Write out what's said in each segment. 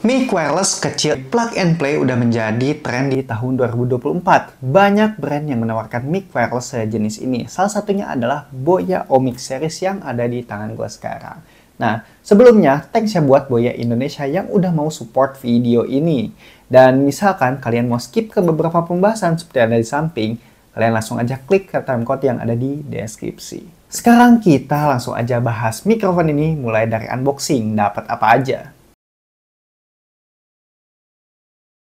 Mic wireless kecil plug and play udah menjadi tren di tahun 2024. Banyak brand yang menawarkan mic wireless sejenis ini. Salah satunya adalah Boya Omic series yang ada di tangan gue sekarang. Nah, sebelumnya thanks ya buat Boya Indonesia yang udah mau support video ini. Dan misalkan kalian mau skip ke beberapa pembahasan seperti yang ada di samping, kalian langsung aja klik ke timecode yang ada di deskripsi. Sekarang kita langsung aja bahas mikrofon ini mulai dari unboxing, dapat apa aja.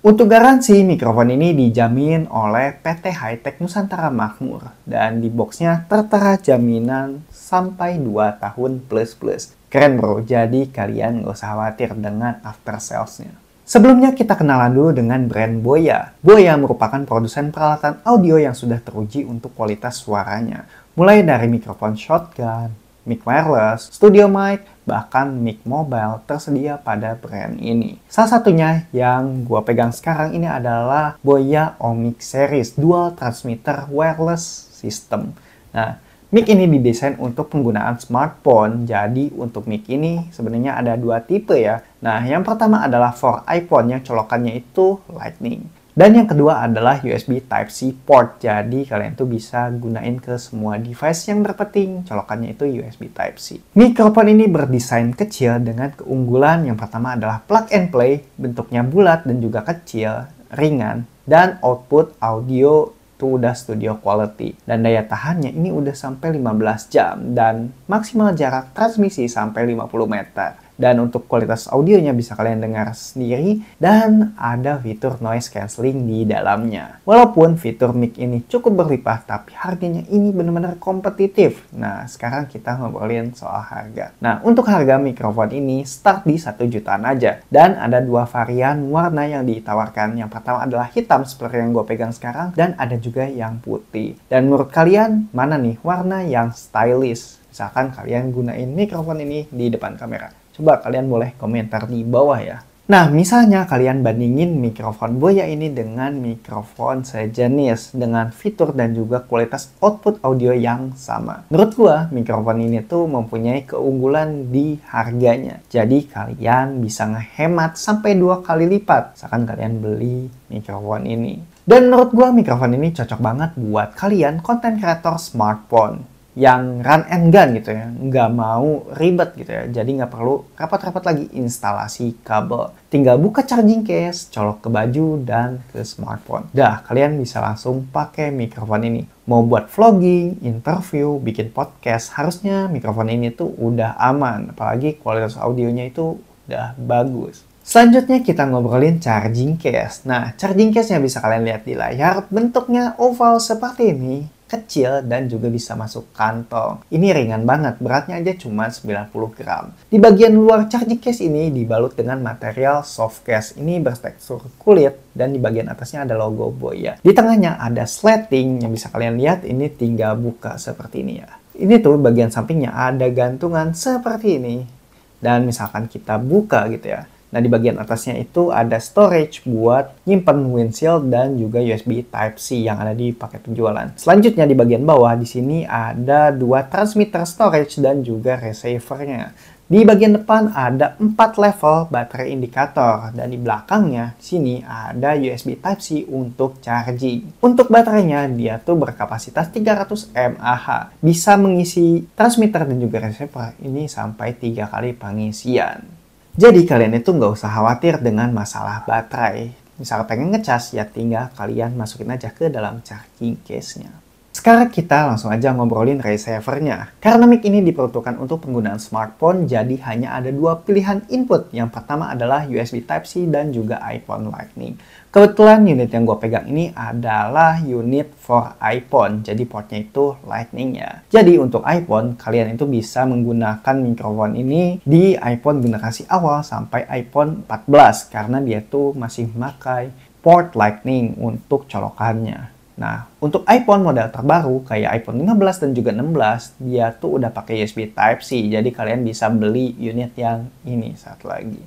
Untuk garansi, mikrofon ini dijamin oleh PT High-Tech Nusantara Makmur. Dan di boxnya tertera jaminan sampai 2 tahun plus-plus. Keren bro, jadi kalian nggak usah khawatir dengan after sales-nya. Sebelumnya kita kenalan dulu dengan brand Boya. Boya merupakan produsen peralatan audio yang sudah teruji untuk kualitas suaranya. Mulai dari mikrofon shotgun, mic wireless, studio mic, bahkan mic mobile tersedia pada brand ini. Salah satunya yang gua pegang sekarang ini adalah Boya Omic Series Dual Transmitter Wireless System. Nah, mic ini didesain untuk penggunaan smartphone. Jadi untuk mic ini sebenarnya ada dua tipe ya. Nah, yang pertama adalah for iPhone yang colokannya itu Lightning. Dan yang kedua adalah USB Type-C port. Jadi kalian tuh bisa gunain ke semua device yang berpenting. Colokannya itu USB Type-C. Mikrofon ini berdesain kecil dengan keunggulan yang pertama adalah plug and play. Bentuknya bulat dan juga kecil, ringan. Dan output audio itu udah studio quality. Dan daya tahannya ini udah sampai 15 jam. Dan maksimal jarak transmisi sampai 50 meter. Dan untuk kualitas audionya bisa kalian dengar sendiri dan ada fitur noise cancelling di dalamnya. Walaupun fitur mic ini cukup berlimpah, tapi harganya ini benar-benar kompetitif. Nah, sekarang kita ngobrolin soal harga. Nah, untuk harga mikrofon ini start di 1 jutaan aja. Dan ada dua varian warna yang ditawarkan. Yang pertama adalah hitam seperti yang gue pegang sekarang dan ada juga yang putih. Dan menurut kalian mana nih warna yang stylish? Misalkan kalian gunain mikrofon ini di depan kamera. Coba kalian boleh komentar di bawah ya. Nah, misalnya kalian bandingin mikrofon Boya ini dengan mikrofon sejenis dengan fitur dan juga kualitas output audio yang sama. Menurut gua, mikrofon ini tuh mempunyai keunggulan di harganya. Jadi kalian bisa ngehemat sampai 2 kali lipat misalkan kalian beli mikrofon ini. Dan menurut gua mikrofon ini cocok banget buat kalian content creator smartphone yang run and gun gitu ya, nggak mau ribet gitu ya, jadi nggak perlu repot-repot lagi instalasi kabel, tinggal buka charging case, colok ke baju dan ke smartphone. Dah, kalian bisa langsung pakai mikrofon ini. Mau buat vlogging, interview, bikin podcast, harusnya mikrofon ini tuh udah aman, apalagi kualitas audionya itu udah bagus. Selanjutnya kita ngobrolin charging case. Nah, charging case yang bisa kalian lihat di layar bentuknya oval seperti ini. Kecil dan juga bisa masuk kantong. Ini ringan banget, beratnya aja cuma 90 gram. Di bagian luar charging case ini dibalut dengan material soft case. Ini bertekstur kulit dan di bagian atasnya ada logo Boya. Di tengahnya ada sleting yang bisa kalian lihat, ini tinggal buka seperti ini ya. Ini tuh bagian sampingnya ada gantungan seperti ini. Dan misalkan kita buka gitu ya. Nah, di bagian atasnya itu ada storage buat nyimpen windshield dan juga USB Type-C yang ada di paket penjualan. Selanjutnya di bagian bawah di sini ada 2 transmitter storage dan juga receiver-nya. Di bagian depan ada 4 level baterai indikator dan di belakangnya sini ada USB Type-C untuk charging. Untuk baterainya dia tuh berkapasitas 300 mAh. Bisa mengisi transmitter dan juga receiver ini sampai 3 kali pengisian. Jadi kalian itu nggak usah khawatir dengan masalah baterai. Misal pengen ngecas, ya tinggal kalian masukin aja ke dalam charging case-nya. Sekarang kita langsung aja ngobrolin receiver-nya. Karena mic ini diperuntukkan untuk penggunaan smartphone, jadi hanya ada 2 pilihan input. Yang pertama adalah USB Type-C dan juga iPhone Lightning. Kebetulan unit yang gue pegang ini adalah unit for iPhone, jadi portnya itu Lightning ya. Jadi untuk iPhone, kalian itu bisa menggunakan mikrofon ini di iPhone generasi awal sampai iPhone 14, karena dia tuh masih memakai port Lightning untuk colokannya. Nah, untuk iPhone model terbaru kayak iPhone 15 dan juga 16, dia tuh udah pakai USB Type-C. Jadi kalian bisa beli unit yang ini satu lagi.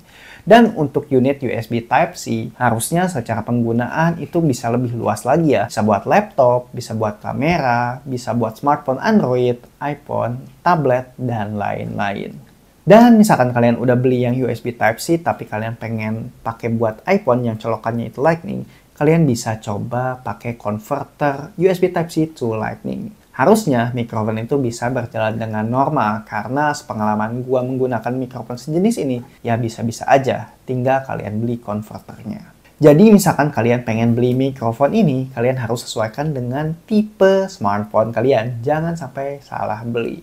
Dan untuk unit USB Type-C, harusnya secara penggunaan itu bisa lebih luas lagi ya. Bisa buat laptop, bisa buat kamera, bisa buat smartphone Android, iPhone, tablet, dan lain-lain. Dan misalkan kalian udah beli yang USB Type-C tapi kalian pengen pakai buat iPhone yang colokannya itu Lightning, kalian bisa coba pakai converter USB Type-C to Lightning. Harusnya mikrofon itu bisa berjalan dengan normal karena sepengalaman gua menggunakan mikrofon sejenis ini, ya bisa-bisa aja, tinggal kalian beli konverternya. Jadi misalkan kalian pengen beli mikrofon ini, kalian harus sesuaikan dengan tipe smartphone kalian, jangan sampai salah beli.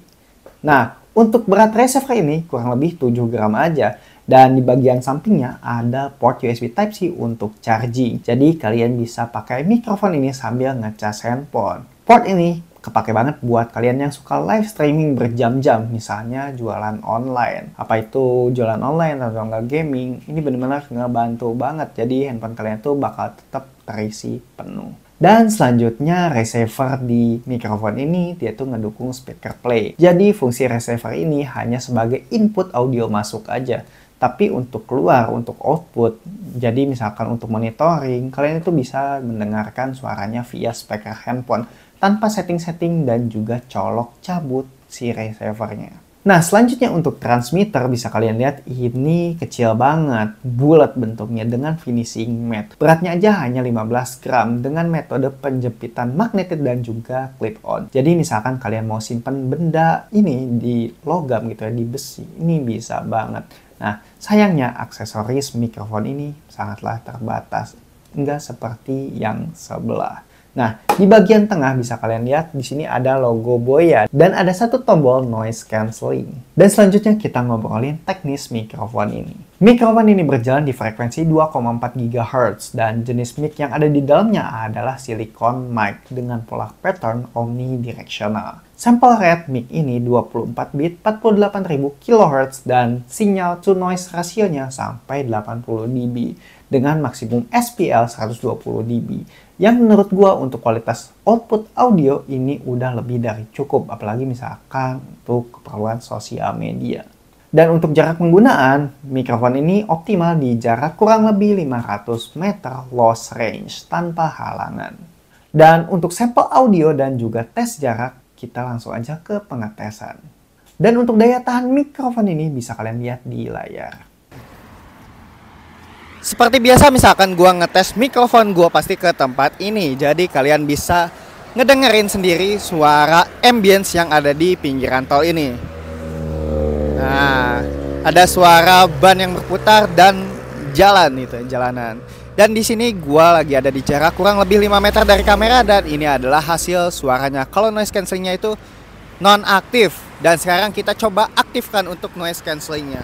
Nah, untuk berat receiver ini kurang lebih 7 gram aja. Dan di bagian sampingnya ada port USB Type-C untuk charging. Jadi kalian bisa pakai mikrofon ini sambil ngecas handphone. Port ini kepake banget buat kalian yang suka live streaming berjam-jam. Misalnya jualan online. Apa itu jualan online atau enggak gaming. Ini benar-benar ngebantu banget. Jadi handphone kalian tuh bakal tetap terisi penuh. Dan selanjutnya receiver di mikrofon ini dia tuh ngedukung speaker play. Jadi fungsi receiver ini hanya sebagai input audio masuk aja. Tapi untuk keluar, untuk output, jadi misalkan untuk monitoring, kalian itu bisa mendengarkan suaranya via speaker handphone tanpa setting-setting dan juga colok cabut si receivernya. Nah, selanjutnya untuk transmitter bisa kalian lihat ini kecil banget, bulat bentuknya dengan finishing matte. Beratnya aja hanya 15 gram dengan metode penjepitan magnetit dan juga clip-on. Jadi misalkan kalian mau simpan benda ini di logam gitu ya, di besi, ini bisa banget. Nah, sayangnya aksesoris mikrofon ini sangatlah terbatas, enggak seperti yang sebelah. Nah, di bagian tengah bisa kalian lihat di sini ada logo Boya dan ada satu tombol noise cancelling. Dan selanjutnya kita ngobrolin teknis mikrofon ini. Mikrofon ini berjalan di frekuensi 2,4 GHz dan jenis mic yang ada di dalamnya adalah silicon mic dengan pola pattern omnidirectional. Sampel rate mic ini 24 bit 48.000 kHz dan sinyal to noise rasionya sampai 80 dB dengan maksimum SPL 120 dB. Yang menurut gua untuk kualitas output audio ini udah lebih dari cukup, apalagi misalkan untuk keperluan sosial media. Dan untuk jarak penggunaan, mikrofon ini optimal di jarak kurang lebih 500 meter loss range tanpa halangan. Dan untuk sampel audio dan juga tes jarak, kita langsung aja ke pengetesan. Dan untuk daya tahan mikrofon ini bisa kalian lihat di layar. Seperti biasa misalkan gua ngetes mikrofon gua pasti ke tempat ini. Jadi kalian bisa ngedengerin sendiri suara ambience yang ada di pinggiran tol ini. Nah, ada suara ban yang berputar dan jalan itu, jalanan. Dan di sini gua lagi ada di jarak kurang lebih 5 meter dari kamera dan ini adalah hasil suaranya. Kalau noise cancellingnya itu non-aktif dan sekarang kita coba aktifkan untuk noise cancellingnya.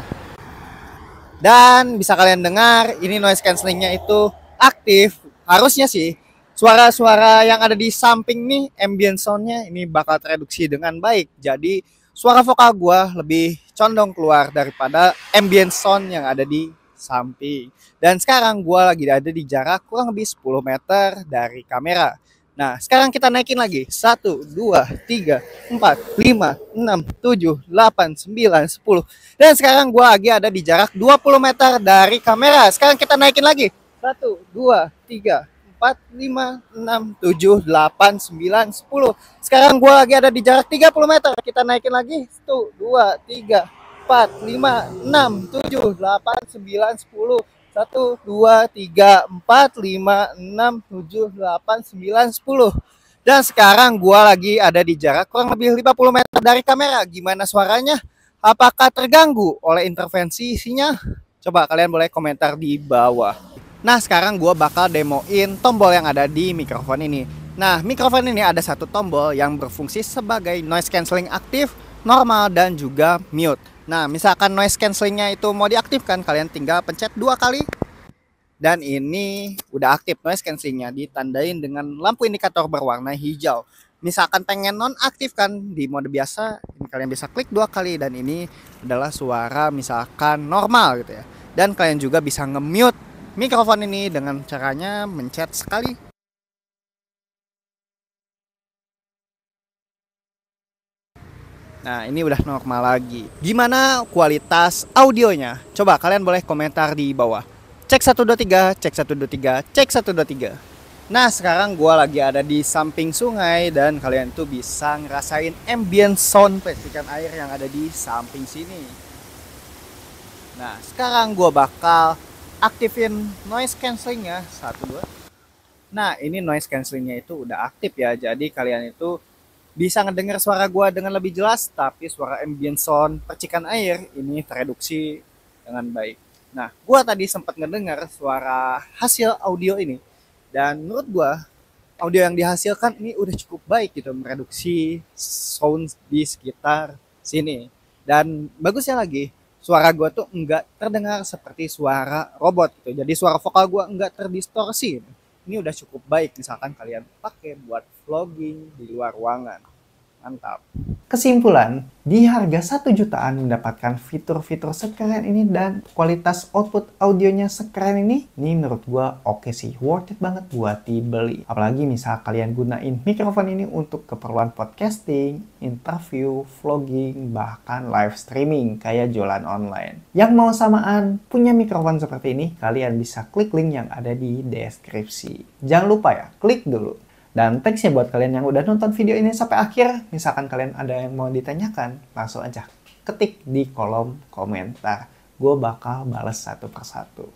Dan bisa kalian dengar ini noise cancellingnya itu aktif. Harusnya sih suara-suara yang ada di samping nih ambient soundnya ini bakal tereduksi dengan baik. Jadi suara vokal gua lebih condong keluar daripada ambient sound yang ada di samping. Dan sekarang gua lagi ada di jarak kurang lebih 10 meter dari kamera. Nah, sekarang kita naikin lagi. 1, 2, 3, 4, 5, 6, 7, 8, 9, 10. Dan sekarang gua lagi ada di jarak 20 meter dari kamera. Sekarang kita naikin lagi. 1, 2, 3, 4, 5, 6, 7, 8, 9, 10. Sekarang gua lagi ada di jarak 30 meter. Kita naikin lagi. 1, 2, 3, 4, 5, 6, 7, 8, 9, 10. 1, 2, 3, 4, 5, 6, 7, 8, 9, 10. Dan sekarang gua lagi ada di jarak kurang lebih 50 meter dari kamera. Gimana suaranya? Apakah terganggu oleh intervensi sinyal? Coba kalian boleh komentar di bawah. Nah, sekarang gua bakal demoin tombol yang ada di mikrofon ini. Nah, mikrofon ini ada satu tombol yang berfungsi sebagai noise cancelling aktif, normal, dan juga mute. Nah, misalkan noise cancellingnya itu mau diaktifkan, kalian tinggal pencet 2 kali. Dan ini udah aktif noise cancellingnya, ditandain dengan lampu indikator berwarna hijau. Misalkan pengen nonaktifkan di mode biasa, ini kalian bisa klik 2 kali. Dan ini adalah suara misalkan normal gitu ya. Dan kalian juga bisa nge-mute mikrofon ini dengan caranya mencet sekali. Nah, ini udah normal lagi. Gimana kualitas audionya? Coba kalian boleh komentar di bawah. Cek 123, cek 123, cek 123. Nah, sekarang gua lagi ada di samping sungai dan kalian tuh bisa ngerasain ambient sound petikan air yang ada di samping sini. Nah, sekarang gue bakal aktifin noise cancellingnya. Satu, dua. Nah, ini noise cancellingnya itu udah aktif ya. Jadi kalian itu bisa ngedengar suara gue dengan lebih jelas, tapi suara ambient sound percikan air ini tereduksi dengan baik. Nah, gue tadi sempat ngedengar suara hasil audio ini. Dan menurut gue, audio yang dihasilkan ini udah cukup baik gitu, mereduksi sound di sekitar sini. Dan bagusnya lagi, suara gue tuh enggak terdengar seperti suara robot gitu. Jadi suara vokal gue enggak terdistorsi. Ini udah cukup baik misalkan kalian pakai buat vlogging di luar ruangan. Mantap. Kesimpulan, di harga 1 jutaan mendapatkan fitur-fitur sekeren ini dan kualitas output audionya sekeren ini menurut gua oke sih, worth it banget buat dibeli. Apalagi misal kalian gunain mikrofon ini untuk keperluan podcasting, interview, vlogging, bahkan live streaming kayak jualan online. Yang mau samaan punya mikrofon seperti ini, kalian bisa klik link yang ada di deskripsi. Jangan lupa ya, klik dulu. Dan thanks-nya buat kalian yang udah nonton video ini sampai akhir. Misalkan kalian ada yang mau ditanyakan, langsung aja ketik di kolom komentar. Gue bakal bales satu persatu.